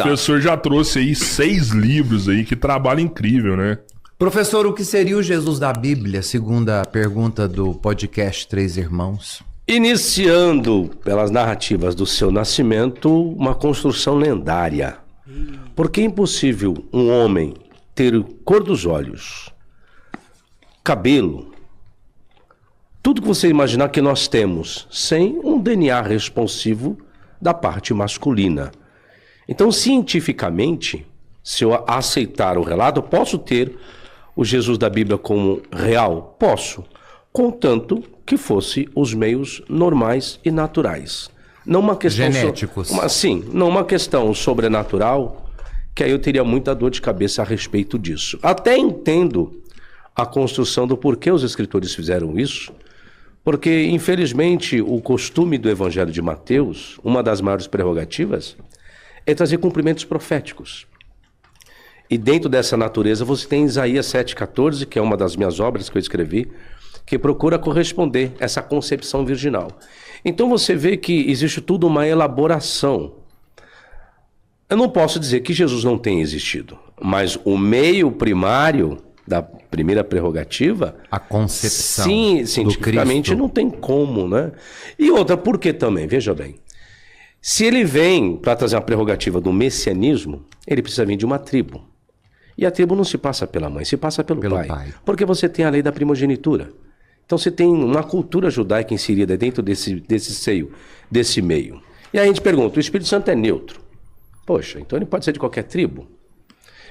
O professor já trouxe aí 6 livros aí, que trabalho incrível, né? Professor, o que seria o Jesus da Bíblia, segundo a pergunta do podcast Três Irmãos? Iniciando pelas narrativas do seu nascimento, uma construção lendária. Porque é impossível um homem ter cor dos olhos, cabelo, tudo que você imaginar que nós temos, sem um DNA responsivo da parte masculina. Então, cientificamente, se eu aceitar o relato, eu posso ter o Jesus da Bíblia como real? Posso, contanto que fosse os meios normais e naturais. Não uma questão genéticos. Sim, não uma questão sobrenatural, que aí eu teria muita dor de cabeça a respeito disso. Até entendo a construção do porquê os escritores fizeram isso, porque, infelizmente, o costume do Evangelho de Mateus, uma das maiores prerrogativas, é trazer cumprimentos proféticos. E dentro dessa natureza você tem Isaías 7,14, que é uma das minhas obras que eu escrevi, que procura corresponder a essa concepção virginal. Então você vê que existe tudo uma elaboração. Eu não posso dizer que Jesus não tenha existido, mas o meio primário da primeira prerrogativa, a concepção, sim, cientificamente não tem como, né? E outra, por que também? Veja bem. Se ele vem para trazer uma prerrogativa do messianismo, ele precisa vir de uma tribo. E a tribo não se passa pela mãe, se passa pelo pai. Porque você tem a lei da primogenitura. Então você tem uma cultura judaica inserida dentro desse seio, desse meio. E aí a gente pergunta, o Espírito Santo é neutro? Poxa, então ele pode ser de qualquer tribo?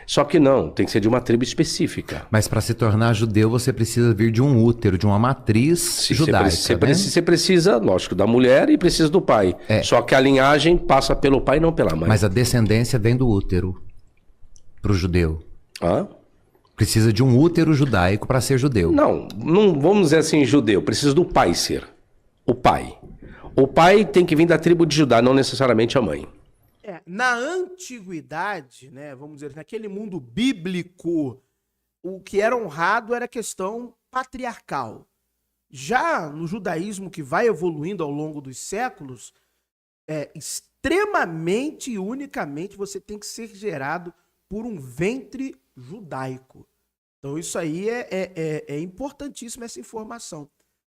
Só que não, tem que ser de uma tribo específica. Mas para se tornar judeu, você precisa vir de um útero, de uma matriz judaica. Você precisa, lógico, da mulher e precisa do pai. Só que a linhagem passa pelo pai e não pela mãe. Mas a descendência vem do útero para o judeu. Hã? Precisa de um útero judaico para ser judeu. Não vamos dizer assim judeu, precisa do pai ser. O pai. O pai tem que vir da tribo de Judá, não necessariamente a mãe. Na antiguidade, né, vamos dizer, naquele mundo bíblico, o que era honrado era a questão patriarcal. Já no judaísmo, que vai evoluindo ao longo dos séculos, extremamente e unicamente você tem que ser gerado por um ventre judaico. Então isso aí é importantíssimo, essa informação.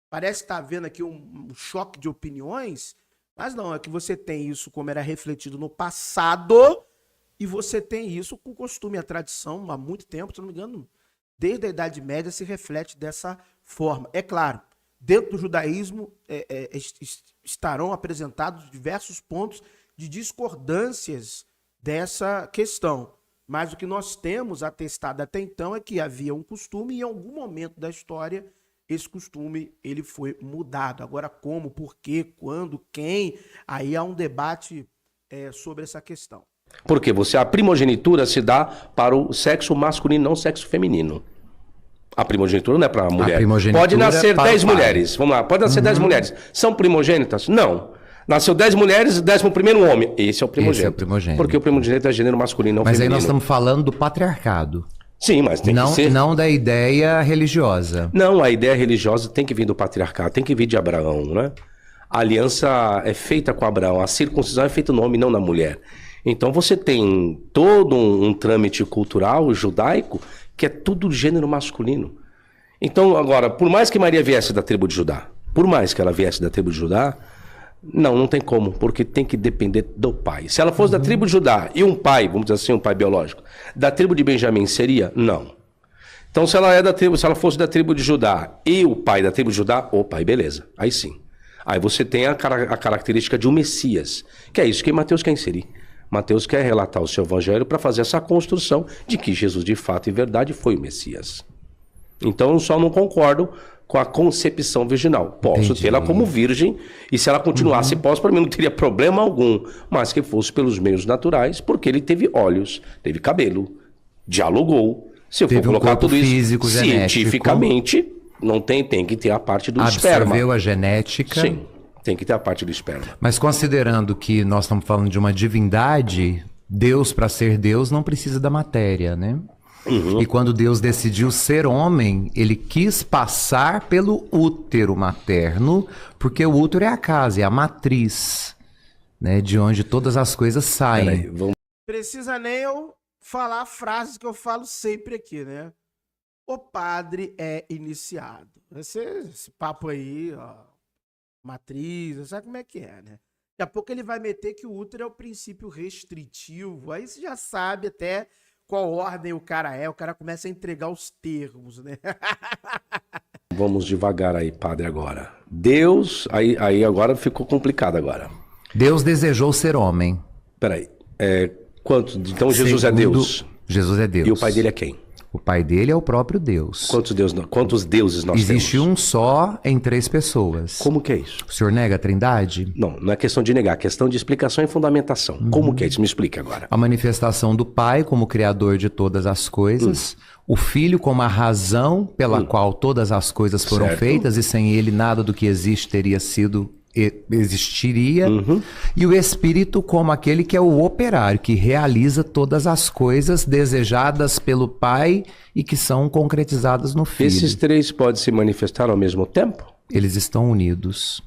Parece estar havendo aqui um choque de opiniões, mas não, é que você tem isso como era refletido no passado e você tem isso com o costume e a tradição há muito tempo, se não me engano, desde a Idade Média se reflete dessa forma. É claro, dentro do judaísmo estarão apresentados diversos pontos de discordâncias dessa questão, mas o que nós temos atestado até então é que havia um costume e em algum momento da história esse costume ele foi mudado. Agora como, por quê, quando, quem, aí há um debate sobre essa questão. Porque a primogenitura se dá para o sexo masculino, não o sexo feminino. A primogenitura não é para a mulher. Pode nascer 10 mulheres, vamos lá, pode nascer 10 mulheres. São primogênitas? Não. Nasceu 10 mulheres, 11º homem. Esse é o primogênito. Esse é o primogênito. Porque o primogênito é gênero masculino, não feminino. Mas feminino. aí nós estamos falando do patriarcado. Sim, mas tem que ser... Não da ideia religiosa. Não, a ideia religiosa tem que vir do patriarcado, tem que vir de Abraão, né? A aliança é feita com Abraão, a circuncisão é feita no homem, não na mulher. Então você tem todo um trâmite cultural judaico que é tudo gênero masculino. Então, agora, por mais que Maria viesse da tribo de Judá, não tem como, porque tem que depender do pai. Se ela fosse da tribo de Judá e um pai, vamos dizer assim, um pai biológico, da tribo de Benjamim seria? Não. Então se ela fosse da tribo de Judá e o pai da tribo de Judá, opa, aí beleza, aí sim. Aí você tem a característica de um Messias, que é isso que Mateus quer inserir. Mateus quer relatar o seu evangelho para fazer essa construção de que Jesus de fato e verdade foi o Messias. Então eu só não concordo com a concepção virginal. Posso tê-la como virgem, e se ela continuasse pós, para mim não teria problema algum, mas que fosse pelos meios naturais, porque ele teve olhos, teve cabelo, dialogou. Se eu for colocar tudo isso físico, cientificamente, não tem que ter a parte do esperma. Absorveu a genética. Sim, tem que ter a parte do esperma. Mas considerando que nós estamos falando de uma divindade, Deus, para ser Deus, não precisa da matéria, né? E quando Deus decidiu ser homem, ele quis passar pelo útero materno, porque o útero é a casa, é a matriz, né, de onde todas as coisas saem. Peraí, vamos Precisa nem eu falar a frase que eu falo sempre aqui, né? O padre é iniciado. Esse papo aí, ó, matriz, sabe como é que é, né? Daqui a pouco ele vai meter que o útero é o princípio restritivo. Aí você já sabe até qual ordem o cara começa a entregar os termos, né? Vamos devagar aí, padre, agora. Deus, aí agora ficou complicado agora. Deus desejou ser homem. Peraí, então Jesus é Deus? Jesus é Deus. E o pai dele é quem? O pai dele é o próprio Deus. Quantos deuses nós Existe temos? um só em 3 pessoas. Como que é isso? O senhor nega a trindade? Não é questão de negar, é questão de explicação e fundamentação. Como que é isso? Me explica agora. A manifestação do Pai como criador de todas as coisas, o Filho como a razão pela qual todas as coisas foram feitas, e sem ele nada do que existe existiria, e o Espírito como aquele que é o operário, que realiza todas as coisas desejadas pelo Pai e que são concretizadas no Filho. Esses 3 podem se manifestar ao mesmo tempo? Eles estão unidos.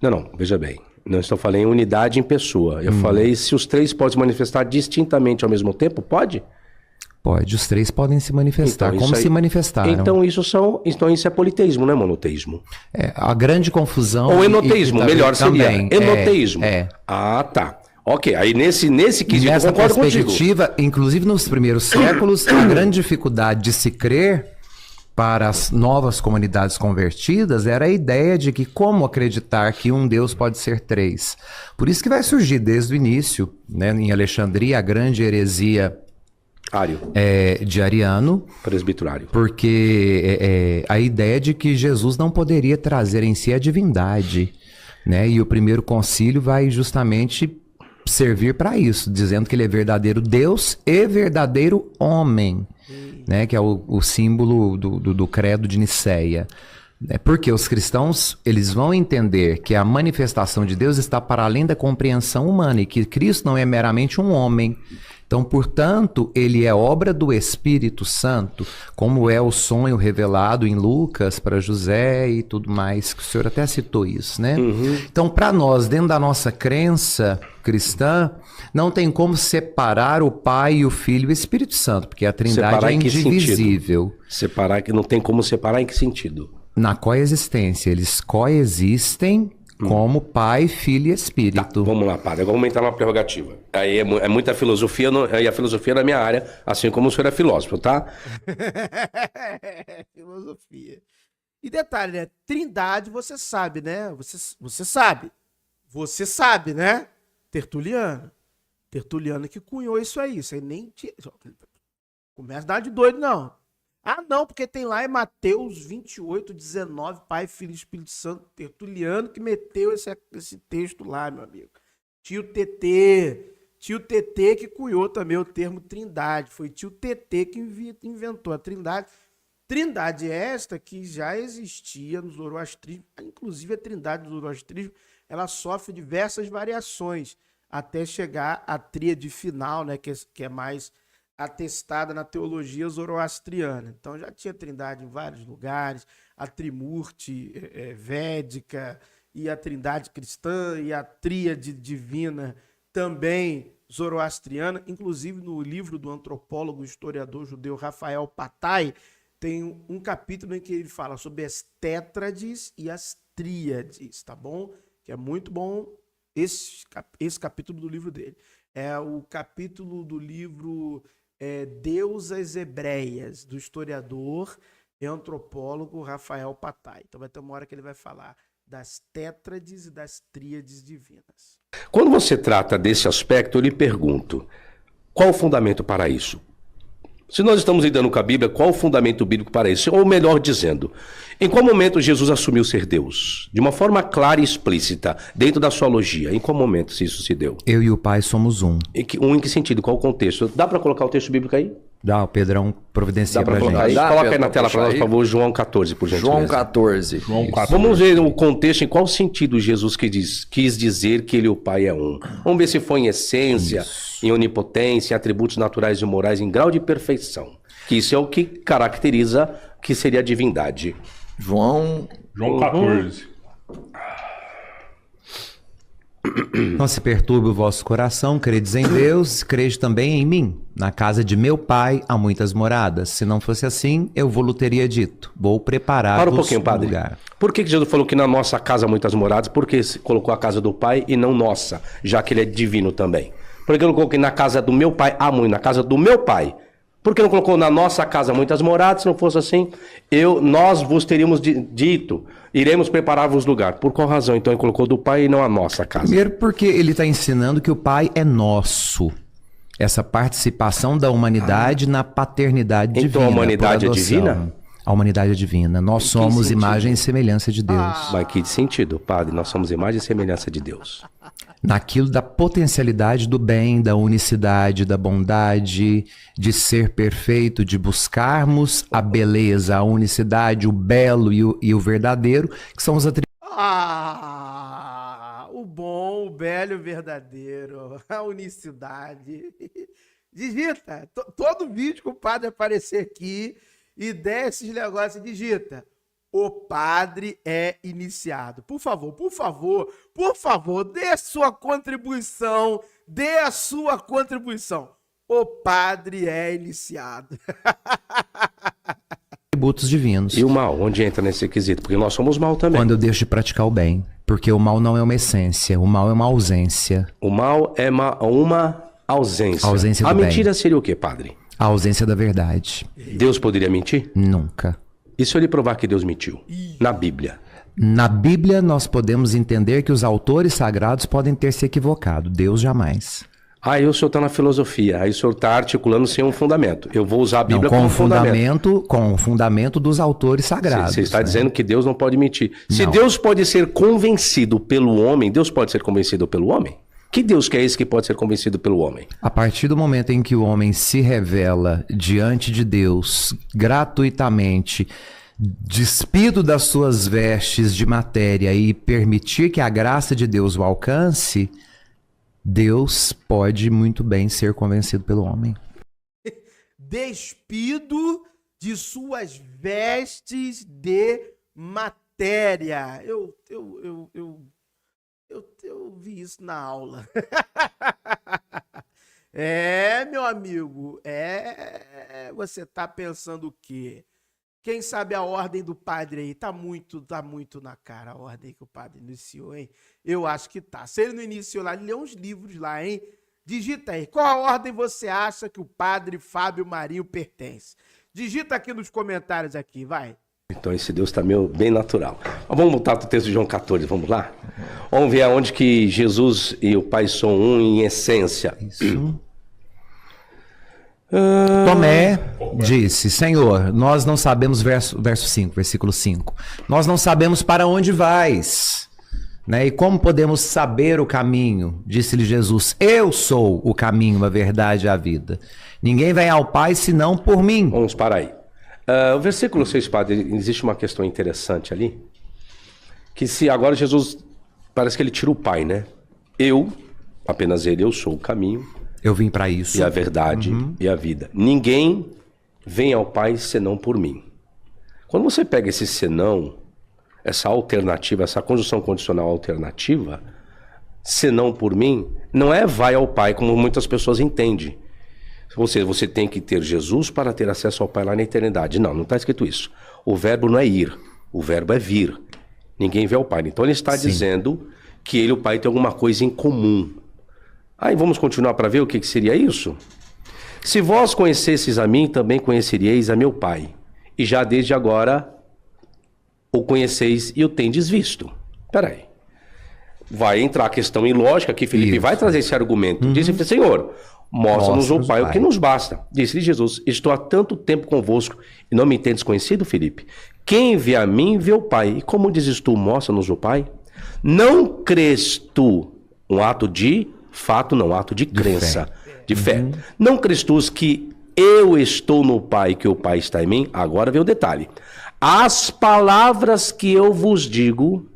Não, veja bem. Não estou falando em unidade em pessoa. Eu falei se os 3 podem se manifestar distintamente ao mesmo tempo, pode? Pode, os 3 podem se manifestar, Então, como se manifestaram. Então isso é politeísmo, não é monoteísmo? A grande confusão... Ou enoteísmo, melhor seria. Também, Enoteísmo. Ah, tá. Ok, aí nesse quesito nessa eu concordo perspectiva, contigo. inclusive nos primeiros séculos, a grande dificuldade de se crer para as novas comunidades convertidas era a ideia de que como acreditar que um Deus pode ser 3. Por isso que vai surgir desde o início, né, em Alexandria, a grande heresia de Ariano, presbiterário, porque a ideia de que Jesus não poderia trazer em si a divindade, né? E o primeiro concílio vai justamente servir para isso, dizendo que ele é verdadeiro Deus e verdadeiro homem, né? Que é o símbolo do credo de Nicéia. Porque os cristãos, eles vão entender que a manifestação de Deus está para além da compreensão humana e que Cristo não é meramente um homem. Então, portanto, ele é obra do Espírito Santo, como é o sonho revelado em Lucas para José e tudo mais, que o senhor até citou isso, né? Então, para nós, dentro da nossa crença cristã, não tem como separar o Pai e o Filho e o Espírito Santo, porque a Trindade é indivisível. Separar, que não tem como separar em que sentido? Na coexistência, eles coexistem como Pai, Filho e Espírito. Tá, vamos lá, padre. Agora vamos entrar numa prerrogativa. Aí é muita filosofia, e a filosofia é na minha área, assim como o senhor é filósofo, tá? Filosofia. E detalhe, né? Trindade, você sabe, né? Você sabe. Você sabe, né? Tertuliano. Tertuliano que cunhou isso aí. Isso aí nem... Começa a dar de doido, não. Ah, não, porque tem lá em Mateus 28, 19, Pai, Filho e Espírito Santo, Tertuliano, que meteu esse texto lá, meu amigo. Tio TT que cunhou também o termo trindade. Foi tio TT que inventou a trindade. Trindade esta que já existia no zoroastrismo, inclusive a trindade do zoroastrismo, ela sofre diversas variações, até chegar à tríade final, né, que é mais atestada na teologia zoroastriana. Então já tinha trindade em vários lugares, a Trimurti védica e a trindade cristã e a tríade divina também zoroastriana. Inclusive no livro do antropólogo e historiador judeu Rafael Patai tem um capítulo em que ele fala sobre as tétrades e as tríades, tá bom? Que é muito bom esse capítulo do livro dele. É o capítulo do livro Deusas Hebreias, do historiador e antropólogo Rafael Patai. Então vai ter uma hora que ele vai falar das tétrades e das tríades divinas. Quando você trata desse aspecto, eu lhe pergunto, qual o fundamento para isso? Se nós estamos lidando com a Bíblia, qual o fundamento bíblico para isso? Ou melhor dizendo, em qual momento Jesus assumiu ser Deus? De uma forma clara e explícita, dentro da sua logia. Em qual momento isso se deu? Eu e o Pai somos um. Em que sentido? Qual o contexto? Dá para colocar o texto bíblico aí? Dá, o Pedrão providencia pra gente. Aí? Coloca aí na tela para nós, por favor, João 14, por gentileza. João 14. Vamos ver o contexto, em qual sentido Jesus quis dizer que ele e o Pai é um. Vamos ver se foi em essência, em onipotência, em atributos naturais e morais, em grau de perfeição. Que isso é o que caracteriza que seria a divindade. João 14. Não se perturbe o vosso coração, credes em Deus, crede também em mim. Na casa de meu pai há muitas moradas. Se não fosse assim, eu vou-lhe teria dito. Vou preparar Para um pouquinho, padre. lugar. Por que Jesus falou que na nossa casa há muitas moradas? Por que colocou a casa do pai e não nossa, já que ele é divino também? Por que ele colocou que na casa do meu pai há muito, na casa do meu pai? Por que não colocou na nossa casa muitas moradas? Se não fosse assim, nós vos teríamos dito, iremos preparar-vos lugar. Por qual razão, então, ele colocou do pai e não a nossa casa? Primeiro porque ele está ensinando que o pai é nosso. Essa participação da humanidade na paternidade divina. Então a humanidade é divina? A humanidade é divina. Nós somos imagem e semelhança de Deus. Mas que sentido, padre? Nós somos imagem e semelhança de Deus. Naquilo da potencialidade do bem, da unicidade, da bondade, de ser perfeito, de buscarmos a beleza, a unicidade, o belo e o verdadeiro, que são os atributos. O bom, o belo e o verdadeiro, a unicidade. Digita, todo vídeo que o padre aparecer aqui e der esses negócios, digita. O padre é iniciado. Por favor, dê a sua contribuição. O padre é iniciado. Atributos divinos. E o mal, onde entra nesse quesito? Porque nós somos mal também. Quando eu deixo de praticar o bem. Porque o mal não é uma essência, o mal é uma ausência. O mal é uma ausência. A ausência do a bem. mentira seria o quê, padre? A ausência da verdade. Deus poderia mentir? Nunca. E se eu lhe provar que Deus mentiu? Na Bíblia. Na Bíblia, nós podemos entender que os autores sagrados podem ter se equivocado. Deus jamais. Aí o senhor está na filosofia, aí o senhor está articulando sem um fundamento. Eu vou usar a Bíblia não, como fundamento. Com o fundamento dos autores sagrados. Você está dizendo que Deus não pode mentir. Se Deus pode ser convencido pelo homem, Deus pode ser convencido pelo homem? Que Deus que é esse que pode ser convencido pelo homem? A partir do momento em que o homem se revela diante de Deus gratuitamente, despido das suas vestes de matéria e permitir que a graça de Deus o alcance, Deus pode muito bem ser convencido pelo homem. Despido de suas vestes de matéria. Eu vi isso na aula. Meu amigo, você tá pensando o quê? Quem sabe a ordem do padre aí? Tá muito na cara a ordem que o padre iniciou, hein? Eu acho que tá. Se ele não iniciou lá, ele leu uns livros lá, hein? Digita aí. Qual a ordem você acha que o padre Fábio Marinho pertence? Digita aqui nos comentários aqui, vai. Então esse Deus está bem natural. Vamos voltar para o texto de João 14, vamos lá? Vamos ver aonde que Jesus e o Pai são um em essência. Isso. Tomé disse, Senhor, nós não sabemos, versículo 5, nós não sabemos para onde vais, né? E como podemos saber o caminho? Disse-lhe Jesus, eu sou o caminho, a verdade e a vida. Ninguém vem ao Pai senão por mim. Vamos parar aí. O versículo 6, padre, existe uma questão interessante ali, que se agora Jesus, parece que ele tira o Pai, né? Apenas ele, eu sou o caminho. Eu vim para isso. E a verdade e a vida. Ninguém vem ao Pai senão por mim. Quando você pega esse senão, essa alternativa, essa conjunção condicional alternativa, senão por mim, não é vai ao Pai, como muitas pessoas entendem. Você tem que ter Jesus para ter acesso ao Pai lá na eternidade. Não está escrito isso. O verbo não é ir, o verbo é vir. Ninguém vê ao Pai. Então ele está dizendo que ele e o Pai têm alguma coisa em comum. Aí vamos continuar para ver o que seria isso? Se vós conhecesseis a mim, também conheceríeis a meu Pai. E já desde agora o conheceis e o tendes visto. Peraí. Vai entrar a questão ilógica que Felipe vai trazer esse argumento. Disse, Senhor, mostra-nos o Pai o que nos basta. Disse-lhe Jesus, estou há tanto tempo convosco e não me tendes conhecido, Felipe? Quem vê a mim, vê o Pai. E como dizes tu, mostra-nos o Pai? Não crês tu, um ato de fato, não, ato de crença, de fé. Não crês tu que eu estou no Pai, que o Pai está em mim? Agora vem o detalhe. As palavras que eu vos digo,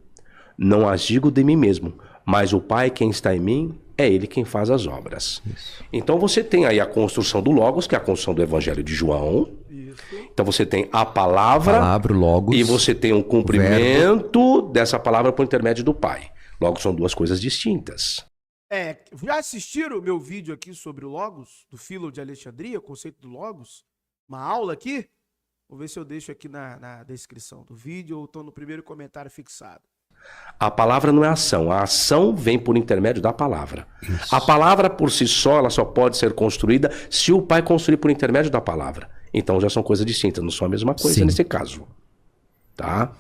não as digo de mim mesmo, mas o Pai quem está em mim, é Ele quem faz as obras. Isso. Então você tem aí a construção do Logos, que é a construção do Evangelho de João. Isso. Então você tem a palavra Logos, e você tem um cumprimento dessa palavra por intermédio do Pai. Logo, são duas coisas distintas. Já assistiram o meu vídeo aqui sobre o Logos, do Filo de Alexandria, o conceito do Logos? Uma aula aqui? Vou ver se eu deixo aqui na descrição do vídeo ou estou no primeiro comentário fixado. A palavra não é ação. A ação vem por intermédio da palavra. Isso. A palavra por si só, ela só pode ser construída se o Pai construir por intermédio da palavra. Então já são coisas distintas, não são a mesma coisa. Sim. Nesse caso. Tá?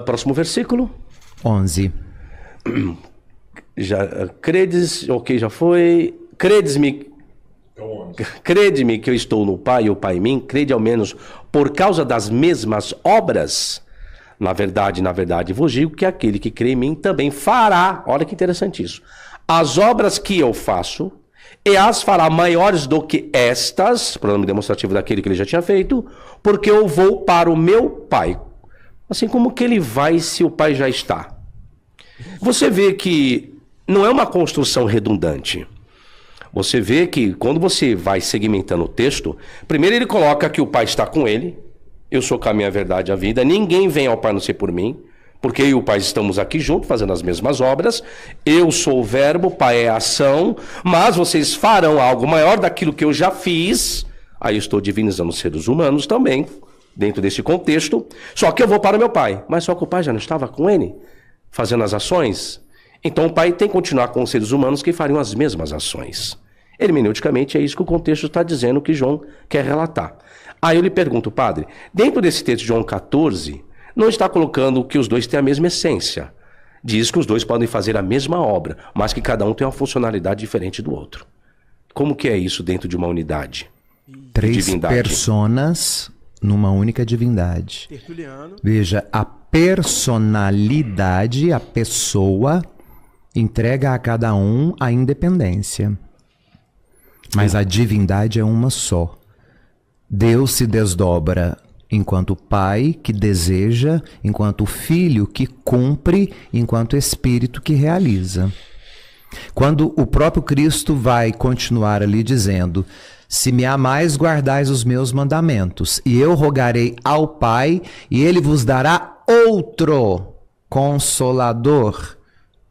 Próximo versículo. 11. Credes, ok, já foi. Crede-me que eu estou no Pai e o Pai em mim. Crede ao menos por causa das mesmas obras. Na verdade, vos digo que aquele que crê em mim também fará, olha que interessante isso, as obras que eu faço, e as fará maiores do que estas, pronome demonstrativo daquele que ele já tinha feito, porque eu vou para o meu Pai. Assim como que ele vai se o Pai já está. Você vê que não é uma construção redundante. Você vê que quando você vai segmentando o texto, primeiro ele coloca que o Pai está com ele. Eu sou o caminho, a verdade e a vida. Ninguém vem ao Pai a não ser por mim. Porque eu e o Pai estamos aqui juntos, fazendo as mesmas obras. Eu sou o verbo, o Pai é a ação. Mas vocês farão algo maior daquilo que eu já fiz. Aí eu estou divinizando os seres humanos também, dentro desse contexto. Só que eu vou para o meu Pai. Mas só que o Pai já não estava com ele, fazendo as ações. Então o Pai tem que continuar com os seres humanos que fariam as mesmas ações. Hermeneuticamente é isso que o contexto está dizendo que João quer relatar. Aí eu lhe pergunto, padre, dentro desse texto de João 14, não está colocando que os dois têm a mesma essência. Diz que os dois podem fazer a mesma obra, mas que cada um tem uma funcionalidade diferente do outro. Como que é isso dentro de uma unidade? 3 personas numa única divindade. Tertuliano. Veja, a personalidade, a pessoa, entrega a cada um a independência. Mas a divindade é uma só. Deus se desdobra enquanto Pai que deseja, enquanto Filho que cumpre, enquanto Espírito que realiza. Quando o próprio Cristo vai continuar ali dizendo: se me amais, guardais os meus mandamentos, e eu rogarei ao Pai, e ele vos dará outro Consolador,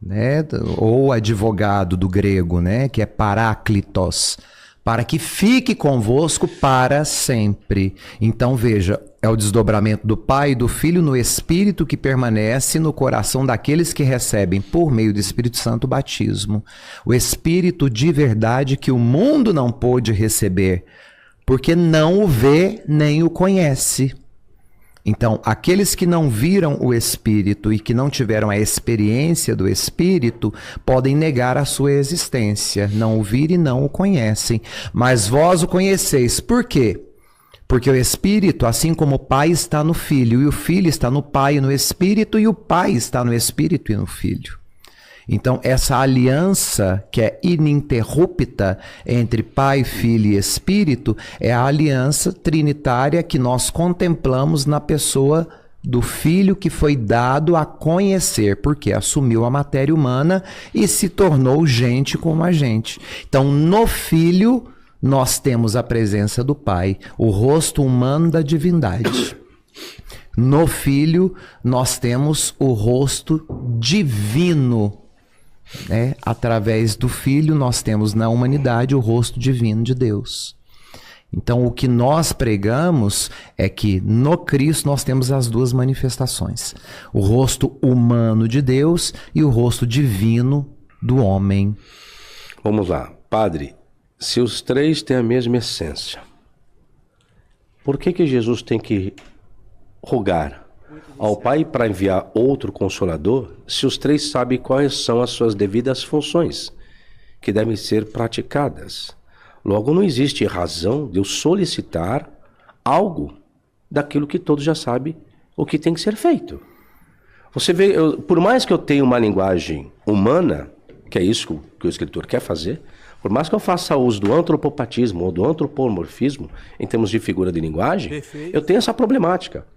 né? Ou advogado do grego, né? Que é paráclitos, para que fique convosco para sempre. Então veja, é o desdobramento do Pai e do Filho no Espírito que permanece no coração daqueles que recebem por meio do Espírito Santo o batismo. O Espírito de verdade que o mundo não pôde receber, porque não o vê nem o conhece. Então, aqueles que não viram o Espírito e que não tiveram a experiência do Espírito podem negar a sua existência, não o viram e não o conhecem. Mas vós o conheceis. Por quê? Porque o Espírito, assim como o Pai está no Filho, e o Filho está no Pai e no Espírito, e o Pai está no Espírito e no Filho. Então, essa aliança que é ininterrupta entre Pai, Filho e Espírito é a aliança trinitária que nós contemplamos na pessoa do Filho que foi dado a conhecer, porque assumiu a matéria humana e se tornou gente como a gente. Então, no Filho, nós temos a presença do Pai, o rosto humano da divindade. No Filho, nós temos o rosto divino. Através do Filho, nós temos na humanidade o rosto divino de Deus. Então, o que nós pregamos é que no Cristo nós temos as duas manifestações: o rosto humano de Deus e o rosto divino do homem. Vamos lá, Padre. Se os três têm a mesma essência, por que Jesus tem que rogar ao Pai para enviar outro Consolador, se os três sabem quais são as suas devidas funções que devem ser praticadas? Logo, não existe razão de eu solicitar algo daquilo que todos já sabem o que tem que ser feito. Você vê, por mais que eu tenha uma linguagem humana, que é isso que o escritor quer fazer, por mais que eu faça uso do antropopatismo ou do antropomorfismo, em termos de figura de linguagem, perfeito, eu tenho essa problemática.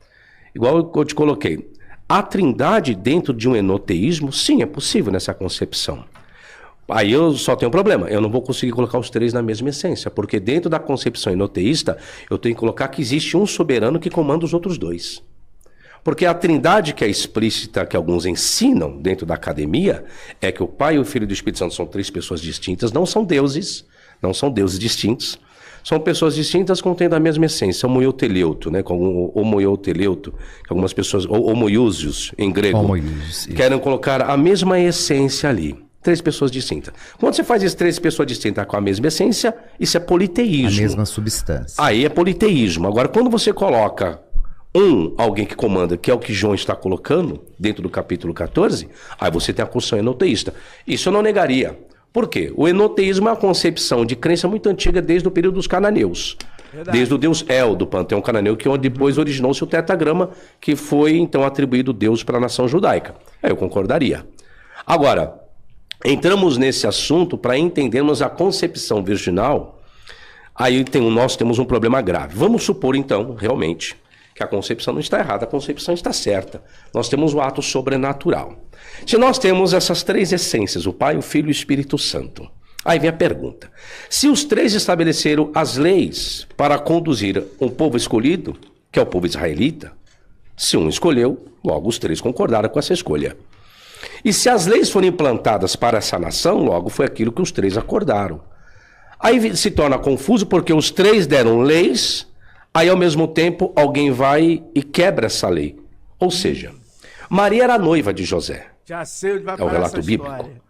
Igual eu te coloquei, a trindade dentro de um enoteísmo, sim, é possível nessa concepção. Aí eu só tenho um problema, eu não vou conseguir colocar os três na mesma essência, porque dentro da concepção enoteísta, eu tenho que colocar que existe um soberano que comanda os outros dois. Porque a trindade que é explícita, que alguns ensinam dentro da academia, é que o Pai, o Filho e o Espírito Santo são três pessoas distintas, não são deuses distintos, são pessoas distintas contendo a mesma essência, homoioteleuto, né, com homoioteleuto, que algumas pessoas, homoiousios em grego, querem colocar a mesma essência ali. Três pessoas distintas. Quando você faz isso, três pessoas distintas com a mesma essência, isso é politeísmo. A mesma substância. Aí é politeísmo. Agora, quando você coloca alguém que comanda, que é o que João está colocando dentro do capítulo 14, aí você tem a construção enoteísta. Isso eu não negaria. Por quê? O enoteísmo é uma concepção de crença muito antiga desde o período dos cananeus. Verdade. Desde o deus El, do panteão cananeu, que depois originou-se o tetragrama, que foi então atribuído Deus para a nação judaica. Aí eu concordaria. Agora, entramos nesse assunto para entendermos a concepção virginal. Aí nós temos um problema grave. Vamos supor, então, realmente, que a concepção não está errada, a concepção está certa. Nós temos o ato sobrenatural. Se nós temos essas três essências, o Pai, o Filho e o Espírito Santo, aí vem a pergunta. Se os três estabeleceram as leis para conduzir um povo escolhido, que é o povo israelita, se um escolheu, logo os três concordaram com essa escolha. E se as leis foram implantadas para essa nação, logo foi aquilo que os três acordaram. Aí se torna confuso porque os três deram leis, aí ao mesmo tempo alguém vai e quebra essa lei. Ou seja, Maria era noiva de José. Já sei onde vai parar, é o relato essa bíblico. História.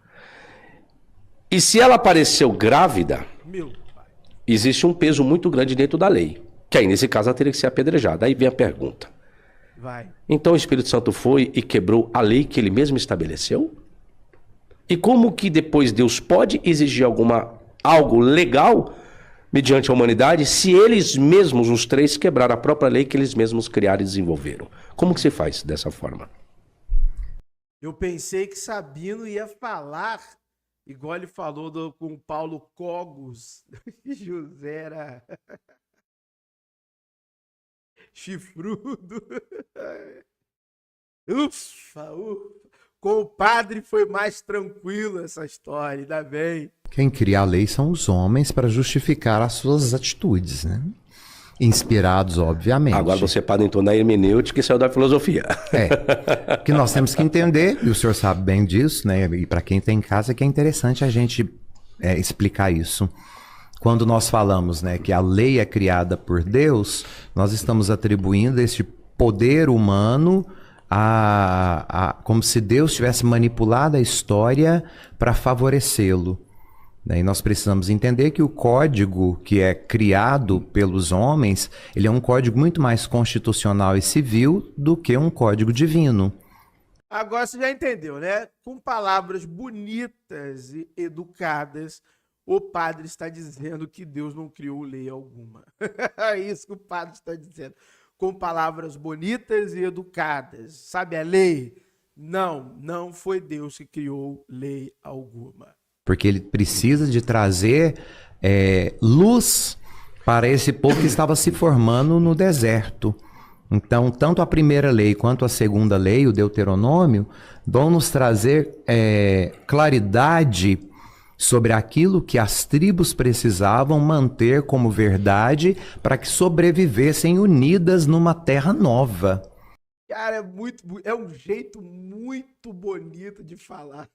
E se ela apareceu grávida, existe um peso muito grande dentro da lei. Que aí nesse caso ela teria que ser apedrejada. Aí vem a pergunta. Então o Espírito Santo foi e quebrou a lei que ele mesmo estabeleceu? E como que depois Deus pode exigir algo legal mediante a humanidade se eles mesmos, os três, quebraram a própria lei que eles mesmos criaram e desenvolveram? Como que se faz dessa forma? Eu pensei que Sabino ia falar, igual ele falou com Paulo Cogos, José era chifrudo. Ufa. Com o padre foi mais tranquilo essa história, ainda bem. Quem cria a lei são os homens para justificar as suas atitudes, né? Inspirados, obviamente. Agora você para em torno da hermenêutica e saiu da filosofia. Que nós temos que entender, e o senhor sabe bem disso, né? E para quem tem em casa, que é interessante a gente explicar isso. Quando nós falamos, né, que a lei é criada por Deus, nós estamos atribuindo esse poder humano como se Deus tivesse manipulado a história para favorecê-lo. E nós precisamos entender que o código que é criado pelos homens, ele é um código muito mais constitucional e civil do que um código divino. Agora você já entendeu, né? Com palavras bonitas e educadas, o padre está dizendo que Deus não criou lei alguma. É isso que o padre está dizendo. Com palavras bonitas e educadas. Sabe a lei? Não foi Deus que criou lei alguma. Porque ele precisa de trazer luz para esse povo que estava se formando no deserto. Então, tanto a primeira lei quanto a segunda lei, o Deuteronômio, vão nos trazer claridade sobre aquilo que as tribos precisavam manter como verdade para que sobrevivessem unidas numa terra nova. Cara, é um jeito muito bonito de falar.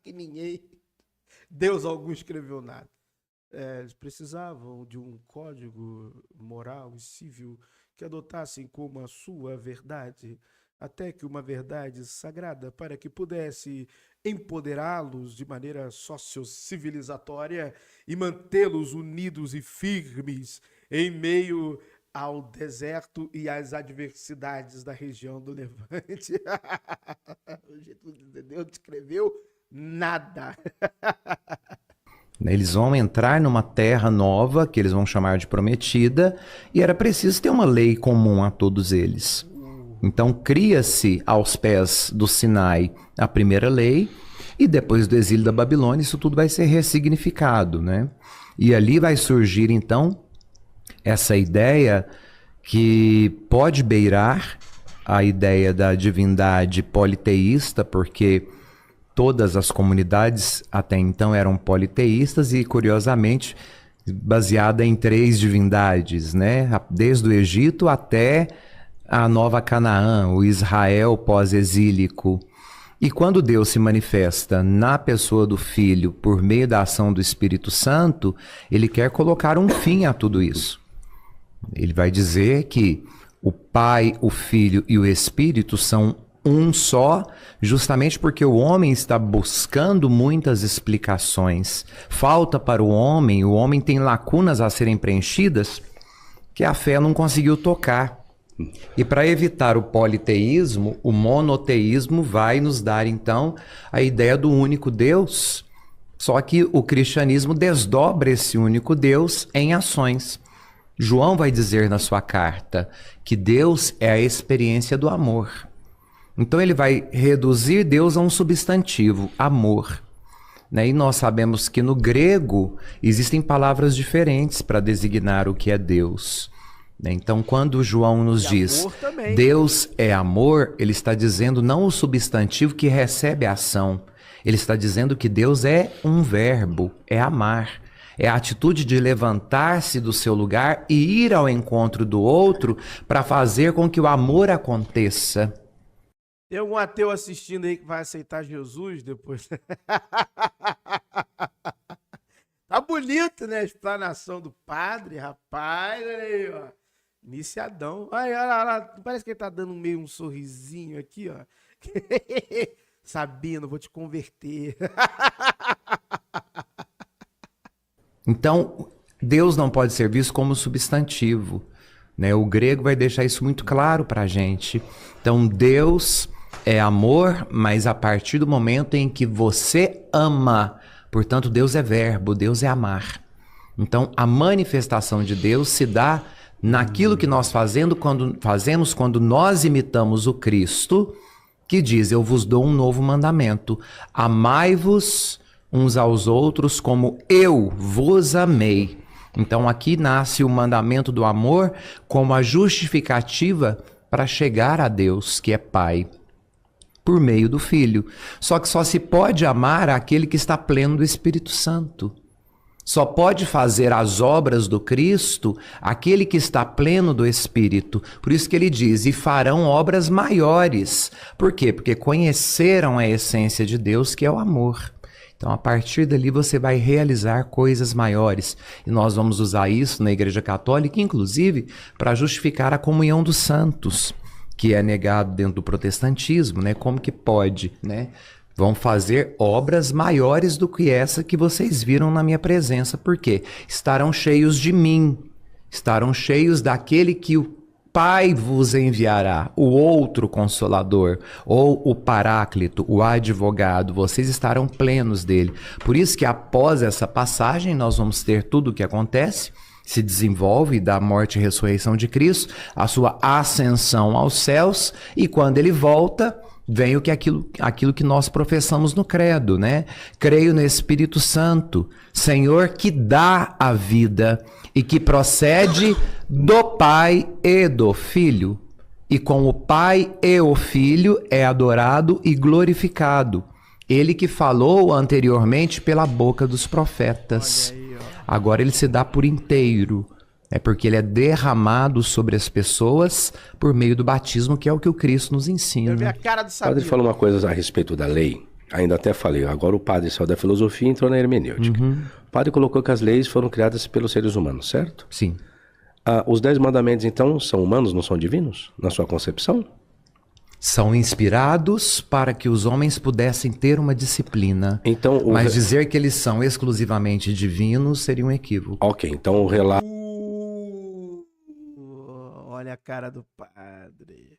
Que ninguém, Deus algum escreveu nada. Eles precisavam de um código moral e civil que adotassem como a sua verdade, até que uma verdade sagrada para que pudesse empoderá-los de maneira sociocivilizatória e mantê-los unidos e firmes em meio ao deserto e às adversidades da região do Levante. Deus escreveu nada. Eles vão entrar numa terra nova, que eles vão chamar de prometida, e era preciso ter uma lei comum a todos eles. Então cria-se aos pés do Sinai a primeira lei, e depois do exílio da Babilônia isso tudo vai ser ressignificado, né? E ali vai surgir então essa ideia que pode beirar a ideia da divindade politeísta, porque todas as comunidades até então eram politeístas e, curiosamente, baseada em três divindades, né? Desde o Egito até a nova Canaã, o Israel pós-exílico. E quando Deus se manifesta na pessoa do Filho por meio da ação do Espírito Santo, ele quer colocar um fim a tudo isso. Ele vai dizer que o Pai, o Filho e o Espírito são um só, justamente porque o homem está buscando muitas explicações. Falta para o homem tem lacunas a serem preenchidas que a fé não conseguiu tocar. E para evitar o politeísmo, o monoteísmo vai nos dar então a ideia do único Deus. Só que o cristianismo desdobra esse único Deus em ações. João vai dizer na sua carta que Deus é a experiência do amor. Então ele vai reduzir Deus a um substantivo, amor. E nós sabemos que no grego existem palavras diferentes para designar o que é Deus. Então, quando João nos diz Deus é amor, ele está dizendo não o substantivo que recebe a ação. Ele está dizendo que Deus é um verbo, é amar. É a atitude de levantar-se do seu lugar e ir ao encontro do outro para fazer com que o amor aconteça. Tem algum ateu assistindo aí que vai aceitar Jesus depois? Tá bonito, né? A explanação do padre, rapaz. Olha aí, ó. Iniciadão. Olha, parece que ele tá dando meio um sorrisinho aqui, ó. Sabino, vou te converter. Então, Deus não pode ser visto como substantivo, né? O grego vai deixar isso muito claro para a gente. Então, Deus é amor, mas a partir do momento em que você ama. Portanto, Deus é verbo, Deus é amar. Então, a manifestação de Deus se dá naquilo que nós fazemos quando nós imitamos o Cristo, que diz, eu vos dou um novo mandamento. Amai-vos uns aos outros como eu vos amei. Então aqui nasce o mandamento do amor como a justificativa para chegar a Deus, que é Pai, por meio do Filho. Só que só se pode amar aquele que está pleno do Espírito Santo. Só pode fazer as obras do Cristo aquele que está pleno do Espírito. Por isso que ele diz, e farão obras maiores. Por quê? Porque conheceram a essência de Deus, que é o amor. Então, a partir dali, você vai realizar coisas maiores. E nós vamos usar isso na Igreja Católica, inclusive, para justificar a comunhão dos santos, que é negado dentro do protestantismo, né? Como que pode, né? Vão fazer obras maiores do que essa que vocês viram na minha presença. Por quê? Estarão cheios de mim. Estarão cheios daquele que o Pai vos enviará, o outro Consolador, ou o Paráclito, o advogado. Vocês estarão plenos dele. Por isso que após essa passagem nós vamos ter tudo o que acontece, se desenvolve da morte e ressurreição de Cristo, a sua ascensão aos céus, e quando ele volta, vem aquilo que nós professamos no credo, né? Creio no Espírito Santo, Senhor que dá a vida e que procede do Pai e do Filho. E com o Pai e o Filho é adorado e glorificado. Ele que falou anteriormente pela boca dos profetas. Agora ele se dá por inteiro. É porque ele é derramado sobre as pessoas por meio do batismo, que é o que o Cristo nos ensina. O padre falou uma coisa a respeito da lei. Ainda até falei, agora o padre saiu da filosofia e entrou na hermenêutica. O padre colocou que as leis foram criadas pelos seres humanos, certo? Sim. Os 10 mandamentos, então, são humanos, não são divinos? Na sua concepção? São inspirados para que os homens pudessem ter uma disciplina. Então, mas dizer que eles são exclusivamente divinos seria um equívoco. Ok, então o relato... Olha a cara do padre.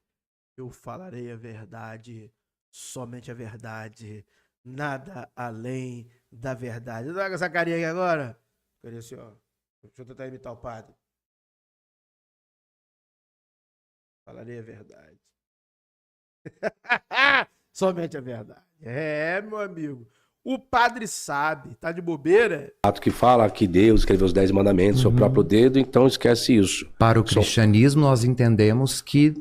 Eu falarei a verdade, somente a verdade, nada além da verdade. Olha essa carinha aqui agora. Cadê assim, ó? Deixa eu tentar imitar o padre. Falarei a verdade. Somente a verdade. É, meu amigo. O padre sabe, tá de bobeira? O que fala que Deus escreveu os 10 mandamentos, seu próprio dedo, então esquece isso. Para o cristianismo, nós entendemos que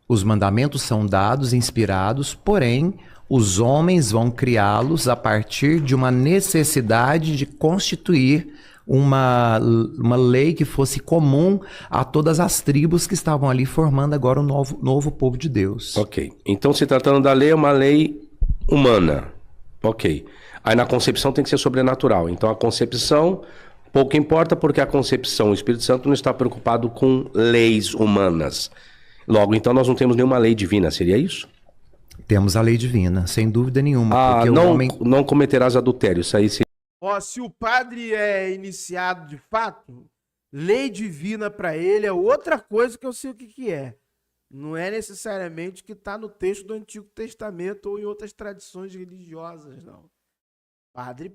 os mandamentos são dados, inspirados, porém, os homens vão criá-los a partir de uma necessidade de constituir uma lei que fosse comum a todas as tribos que estavam ali formando agora o novo povo de Deus. Ok. Então, se tratando da lei, é uma lei humana. Ok. Aí na concepção tem que ser sobrenatural. Então, a concepção pouco importa, porque a concepção, o Espírito Santo não está preocupado com leis humanas. Logo, então, nós não temos nenhuma lei divina, seria isso? Temos a lei divina, sem dúvida nenhuma. Porque não cometerás adultério. Isso aí Ó, se o padre é iniciado de fato, lei divina para ele é outra coisa que eu sei o que é. Não é necessariamente que está no texto do Antigo Testamento ou em outras tradições religiosas, não. Padre.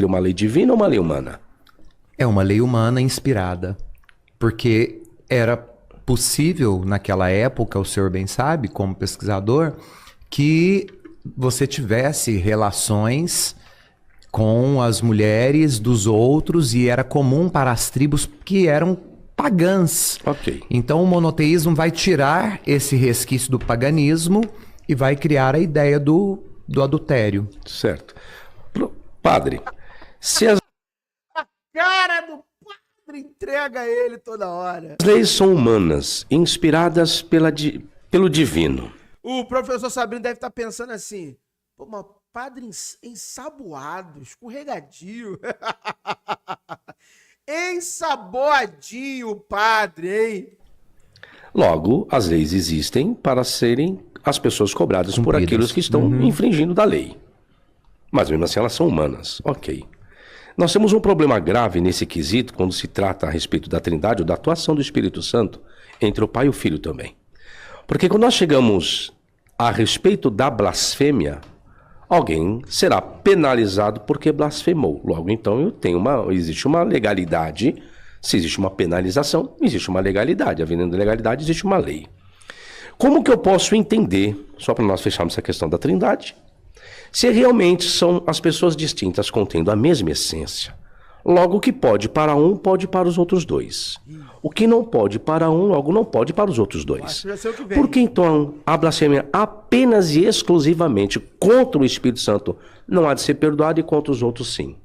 é uma lei divina ou uma lei humana? É uma lei humana inspirada. Porque era possível, naquela época, o senhor bem sabe, como pesquisador, que você tivesse relações com as mulheres dos outros e era comum para as tribos que eram pagãs. Ok. Então o monoteísmo vai tirar esse resquício do paganismo e vai criar a ideia do adultério. Certo. Padre, se as Cara do padre entrega ele toda hora. leis são humanas, inspiradas pelo divino. O professor Sabrino deve estar pensando assim, pô, mas padre ensaboado, escorregadio. Ensaboadinho, padre, hein? Logo, as leis existem para serem as pessoas cobradas por aqueles que estão infringindo da lei. Mas mesmo assim elas são humanas. Ok. Nós temos um problema grave nesse quesito quando se trata a respeito da Trindade ou da atuação do Espírito Santo entre o Pai e o Filho também. Porque quando nós chegamos a respeito da blasfêmia, alguém será penalizado porque blasfemou. Logo, então, existe uma legalidade. Se existe uma penalização, existe uma legalidade. Havendo legalidade, existe uma lei. Como que eu posso entender, só para nós fecharmos essa questão da Trindade, se realmente são as pessoas distintas contendo a mesma essência? Logo, o que pode para um, pode para os outros dois. O que não pode para um, logo não pode para os outros dois. Por que então a blasfêmia apenas e exclusivamente contra o Espírito Santo não há de ser perdoada e contra os outros sim?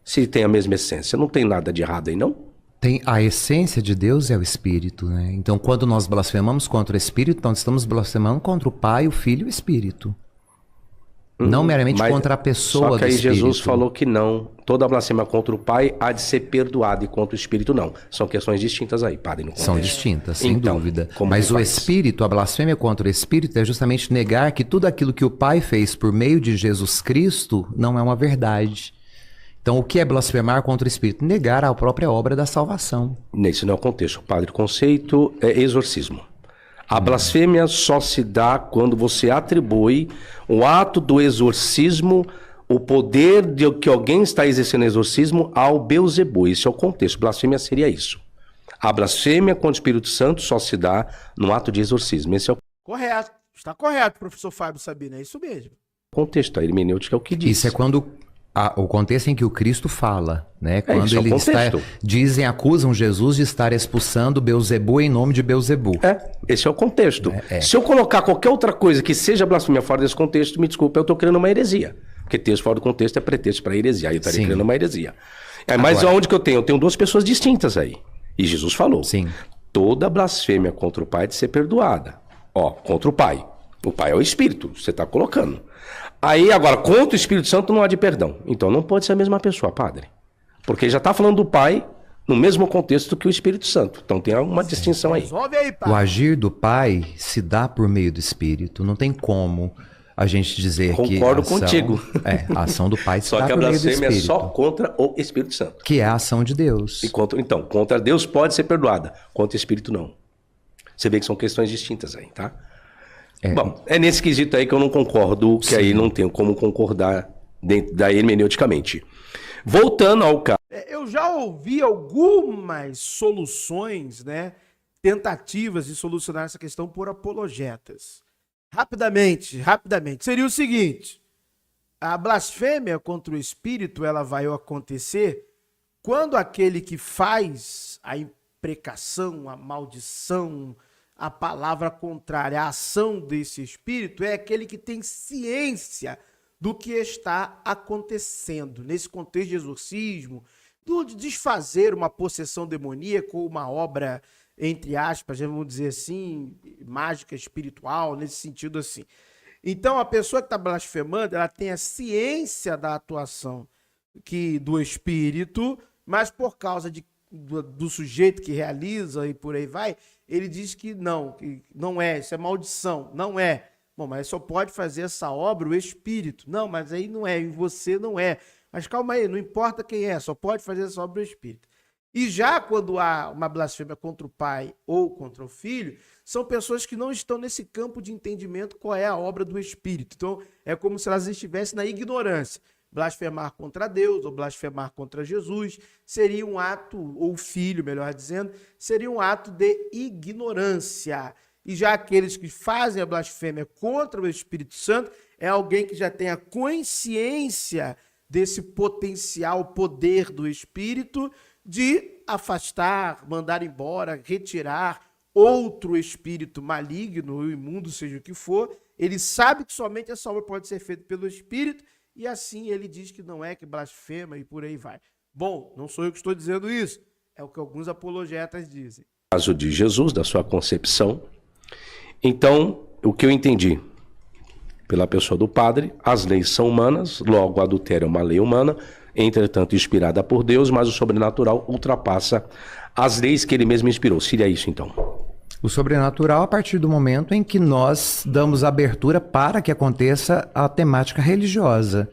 Se tem a mesma essência, não tem nada de errado aí não? Tem a essência de Deus é o Espírito, né? Então quando nós blasfemamos contra o Espírito, então estamos blasfemando contra o Pai, o Filho e o Espírito. Não meramente contra a pessoa do Espírito. Só que aí Jesus falou que não. Toda blasfêmia contra o Pai há de ser perdoada e contra o Espírito não. São questões distintas aí, padre. No São distintas, sem então, dúvida. Mas o Espírito, a blasfêmia contra o Espírito é justamente negar que tudo aquilo que o Pai fez por meio de Jesus Cristo não é uma verdade. Então o que é blasfemar contra o Espírito? Negar a própria obra da salvação. Nesse não é o contexto, padre. O conceito é exorcismo. A blasfêmia só se dá quando você atribui o ato do exorcismo, o poder de que alguém está exercendo exorcismo ao Beelzebub. Esse é o contexto. Blasfêmia seria isso. A blasfêmia contra o Espírito Santo só se dá no ato de exorcismo. Esse é o Correto. Está correto, professor Fábio Sabino. É isso mesmo. contexto. A hermenêutica é o que diz. Isso é quando o contexto em que o Cristo fala, né? Quando isso é o ele contexto. acusam Jesus de estar expulsando Beelzebub em nome de Beelzebub. Esse é o contexto. Se eu colocar qualquer outra coisa que seja blasfêmia fora desse contexto, me desculpa, eu estou criando uma heresia. Porque texto fora do contexto é pretexto para heresia. Aí eu estaria criando uma heresia. Mas onde que eu tenho? Eu tenho duas pessoas distintas aí. E Jesus falou. Sim. Toda blasfêmia contra o Pai é de ser perdoada. Contra o Pai. O Pai é o Espírito, você está colocando. Aí, agora, contra o Espírito Santo não há de perdão. Então não pode ser a mesma pessoa, padre. Porque já está falando do Pai no mesmo contexto que o Espírito Santo. Então tem uma distinção aí. Resolve aí, padre. O agir do Pai se dá por meio do Espírito. Não tem como a gente dizer Concordo que contigo. A ação do Pai se Só dá que a por meio do blasfêmia é Espírito. só contra o Espírito Santo. Que é a ação de Deus. Então, contra Deus pode ser perdoada. Contra o Espírito não. Você vê que são questões distintas aí, tá? Bom, é nesse quesito aí que eu não concordo, que aí não tenho como concordar dentro da hermeneuticamente. Voltando ao caso. Eu já ouvi algumas soluções, né? Tentativas de solucionar essa questão por apologetas. Rapidamente. Seria o seguinte: a blasfêmia contra o Espírito, ela vai acontecer quando aquele que faz a imprecação, a maldição, a palavra contrária, a ação desse Espírito, é aquele que tem ciência do que está acontecendo. Nesse contexto de exorcismo, de desfazer uma possessão demoníaca ou uma obra, entre aspas, vamos dizer assim, mágica espiritual, nesse sentido assim. Então, a pessoa que está blasfemando, ela tem a ciência da atuação do espírito, mas por causa do sujeito que realiza e por aí vai, ele diz que não é, isso é maldição, não é. Bom, mas só pode fazer essa obra o espírito. Não, mas aí não é, e você não é. Mas calma aí, não importa quem é, só pode fazer essa obra o espírito. E já quando há uma blasfêmia contra o pai ou contra o filho, são pessoas que não estão nesse campo de entendimento qual é a obra do espírito. Então, é como se elas estivessem na ignorância. Blasfemar contra Deus ou blasfemar contra Jesus seria um ato, ou filho, melhor dizendo, seria um ato de ignorância. E já aqueles que fazem a blasfêmia contra o Espírito Santo é alguém que já tem a consciência desse potencial poder do Espírito de afastar, mandar embora, retirar outro espírito maligno ou imundo, seja o que for. Ele sabe que somente essa obra pode ser feita pelo Espírito e assim ele diz que não é, que blasfema e por aí vai. Bom, não sou eu que estou dizendo isso, é o que alguns apologetas dizem. No caso de Jesus, da sua concepção, então, o que eu entendi pela pessoa do padre, as leis são humanas, logo o adultério é uma lei humana, entretanto inspirada por Deus, mas o sobrenatural ultrapassa as leis que ele mesmo inspirou. Seria isso então? O sobrenatural a partir do momento em que nós damos abertura para que aconteça a temática religiosa.